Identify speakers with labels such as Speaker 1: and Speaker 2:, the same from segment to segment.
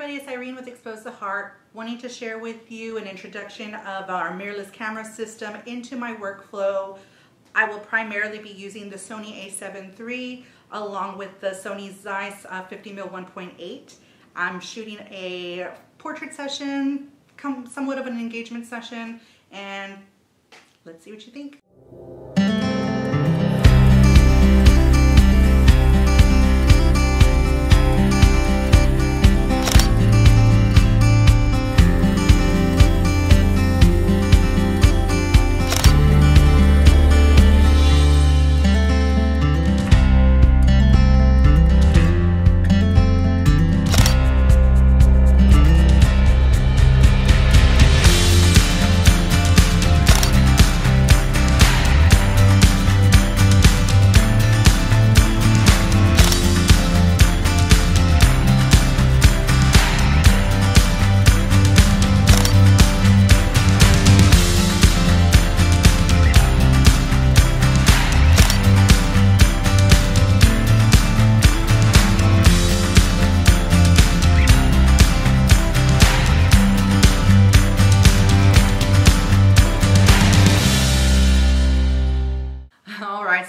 Speaker 1: everybody, it's Irene with Expose the Heart, wanting to share with you an introduction of our mirrorless camera system into my workflow. I will primarily be using the Sony A7III along with the Sony Zeiss 50mm 1.8. I'm shooting a portrait session, somewhat of an engagement session, and let's see what you think.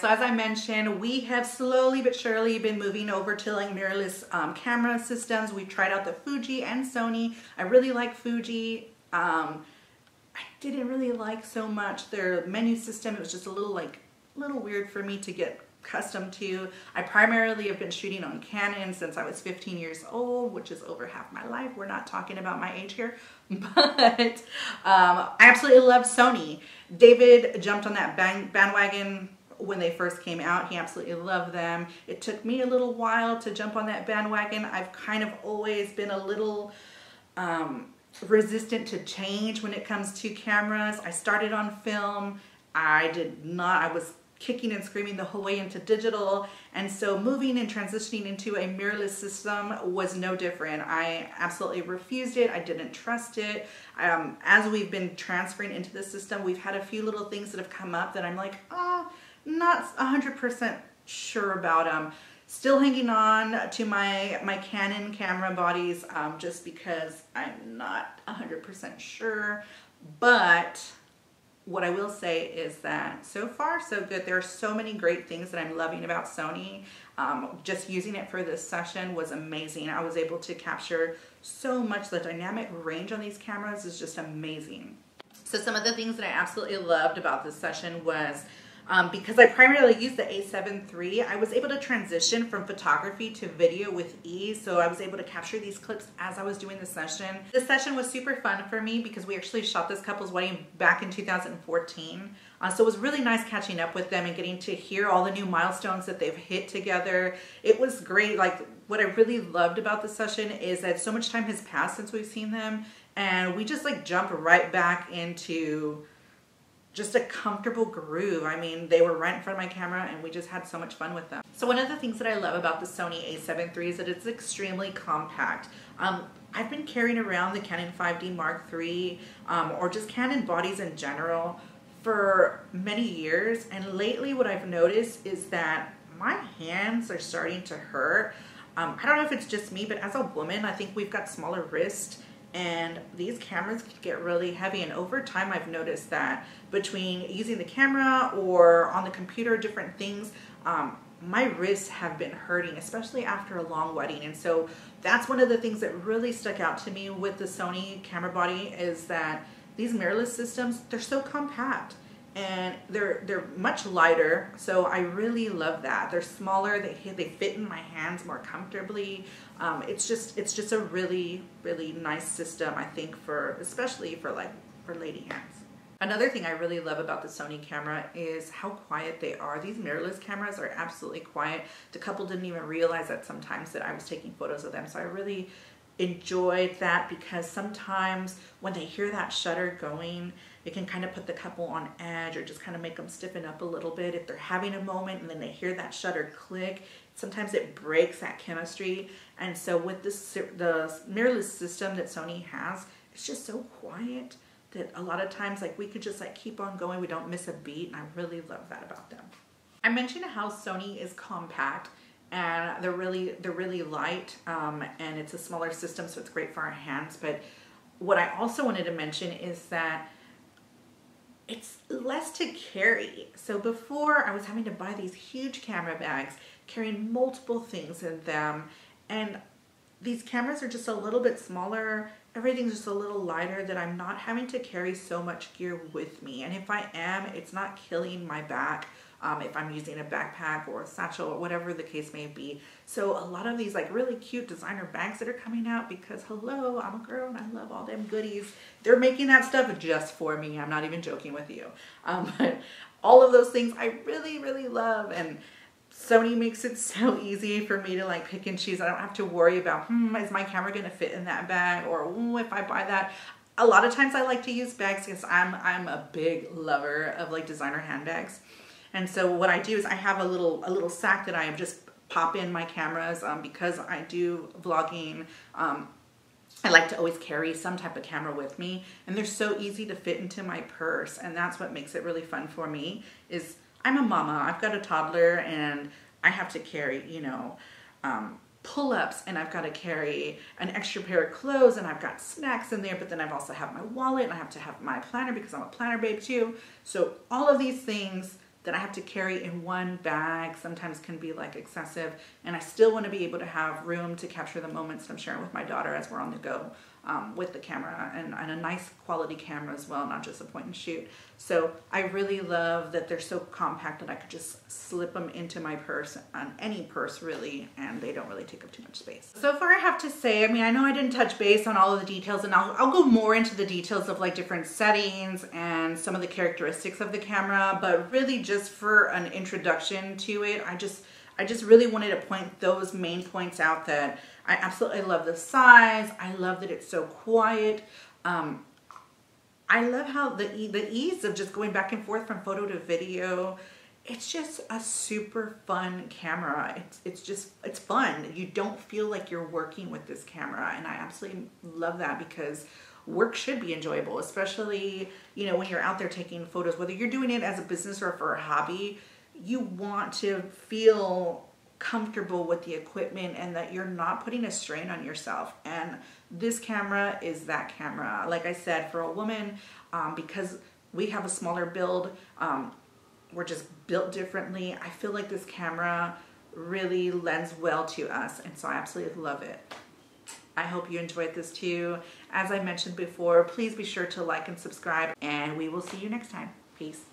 Speaker 1: So as I mentioned, we have slowly but surely been moving over to like mirrorless camera systems. We've tried out the Fuji and Sony. I really like Fuji. I didn't really like so much their menu system. It was just a little weird for me to get accustomed to. I primarily have been shooting on Canon since I was 15 years old, which is over half my life. We're not talking about my age here, but I absolutely love Sony. David jumped on that bandwagon when they first came out. He absolutely loved them. It took me a little while to jump on that bandwagon. I've kind of always been a little resistant to change when it comes to cameras. I started on film. I was kicking and screaming the whole way into digital, and so moving and transitioning into a mirrorless system was no different. I absolutely refused it. I didn't trust it. As we've been transferring into the system, we've had a few little things that have come up that I'm like, not 100% sure about them. Still hanging on to my Canon camera bodies just because I'm not 100% sure. But what I will say is that so far so good. There are so many great things that I'm loving about Sony. Just using it for this session was amazing. I was able to capture so much. The dynamic range on these cameras is just amazing. So some of the things that I absolutely loved about this session was because I primarily use the A7III, I was able to transition from photography to video with ease. So I was able to capture these clips as I was doing the session. This session was super fun for me because we actually shot this couple's wedding back in 2014. So it was really nice catching up with them and getting to hear all the new milestones that they've hit together. It was great. Like, what I really loved about the session is that so much time has passed since we've seen them, and we just like jump right back into just a comfortable groove. I mean, they were right in front of my camera and we just had so much fun with them. So one of the things that I love about the Sony A7III is that it's extremely compact. I've been carrying around the Canon 5D Mark III or just Canon bodies in general for many years, and lately what I've noticed is that my hands are starting to hurt. I don't know if it's just me, but as a woman, I think we've got smaller wrists, and these cameras can get really heavy, and over time I've noticed that between using the camera or on the computer, different things, my wrists have been hurting, especially after a long wedding. And so that's one of the things that really stuck out to me with the Sony camera body, is that these mirrorless systems, they're so compact and they're much lighter. So I really love that. They're smaller, they fit in my hands more comfortably. It's just a really, really nice system, I think, especially for lady hands. Another thing I really love about the Sony camera is how quiet they are. These mirrorless cameras are absolutely quiet. The couple didn't even realize that sometimes that I was taking photos of them. So I really enjoyed that, because sometimes when they hear that shutter going, it can kind of put the couple on edge or just kind of make them stiffen up a little bit. If they're having a moment and then they hear that shutter click, sometimes it breaks that chemistry. And so with the mirrorless system that Sony has, it's just so quiet that a lot of times we could just keep on going. We don't miss a beat, and I really love that about them. I mentioned how Sony is compact, and they're really light, and it's a smaller system, so it's great for our hands. But what I also wanted to mention is that it's less to carry. So before, I was having to buy these huge camera bags carrying multiple things in them, and these cameras are just a little bit smaller. Everything's just a little lighter, that I'm not having to carry so much gear with me. And if I am, it's not killing my back if I'm using a backpack or a satchel or whatever the case may be. So a lot of these like really cute designer bags that are coming out, because hello, I'm a girl and I love all them goodies. They're making that stuff just for me. I'm not even joking with you. But all of those things I really love, and Sony makes it so easy for me to like pick and choose. I don't have to worry about, is my camera gonna fit in that bag, or if I buy that. A lot of times I like to use bags because I'm a big lover of like designer handbags. And so what I do is I have a little sack that I just pop in my cameras, because I do vlogging. I like to always carry some type of camera with me, and they're so easy to fit into my purse, and that's what makes it really fun for me. Is I'm a mama, I've got a toddler, and I have to carry, you know, pull-ups, and I've got to carry an extra pair of clothes, and I've got snacks in there, but then I've also have my wallet, and I have to have my planner because I'm a planner babe too. So all of these things that I have to carry in one bag sometimes can be like excessive, and I still want to be able to have room to capture the moments that I'm sharing with my daughter as we're on the go with the camera, and a nice quality camera as well, not just a point and shoot. So I really love that they're so compact that I could just slip them into my purse, on any purse really, and they don't really take up too much space. So far I have to say, I mean, I know I didn't touch base on all of the details, and I'll go more into the details of like different settings and some of the characteristics of the camera, but really just for an introduction to it, I just really wanted to point those main points out, that I absolutely love the size. I love that it's so quiet. I love how the ease of just going back and forth from photo to video. It's just a super fun camera. It's fun. You don't feel like you're working with this camera, and I absolutely love that, because work should be enjoyable, especially, you know, when you're out there taking photos, whether you're doing it as a business or for a hobby. You want to feel comfortable with the equipment, and that you're not putting a strain on yourself. And this camera is that camera. Like I said, for a woman, because we have a smaller build, we're just built differently, I feel like this camera really lends well to us, and so I absolutely love it. I hope you enjoyed this too. As I mentioned before, please be sure to like and subscribe, and we will see you next time. Peace.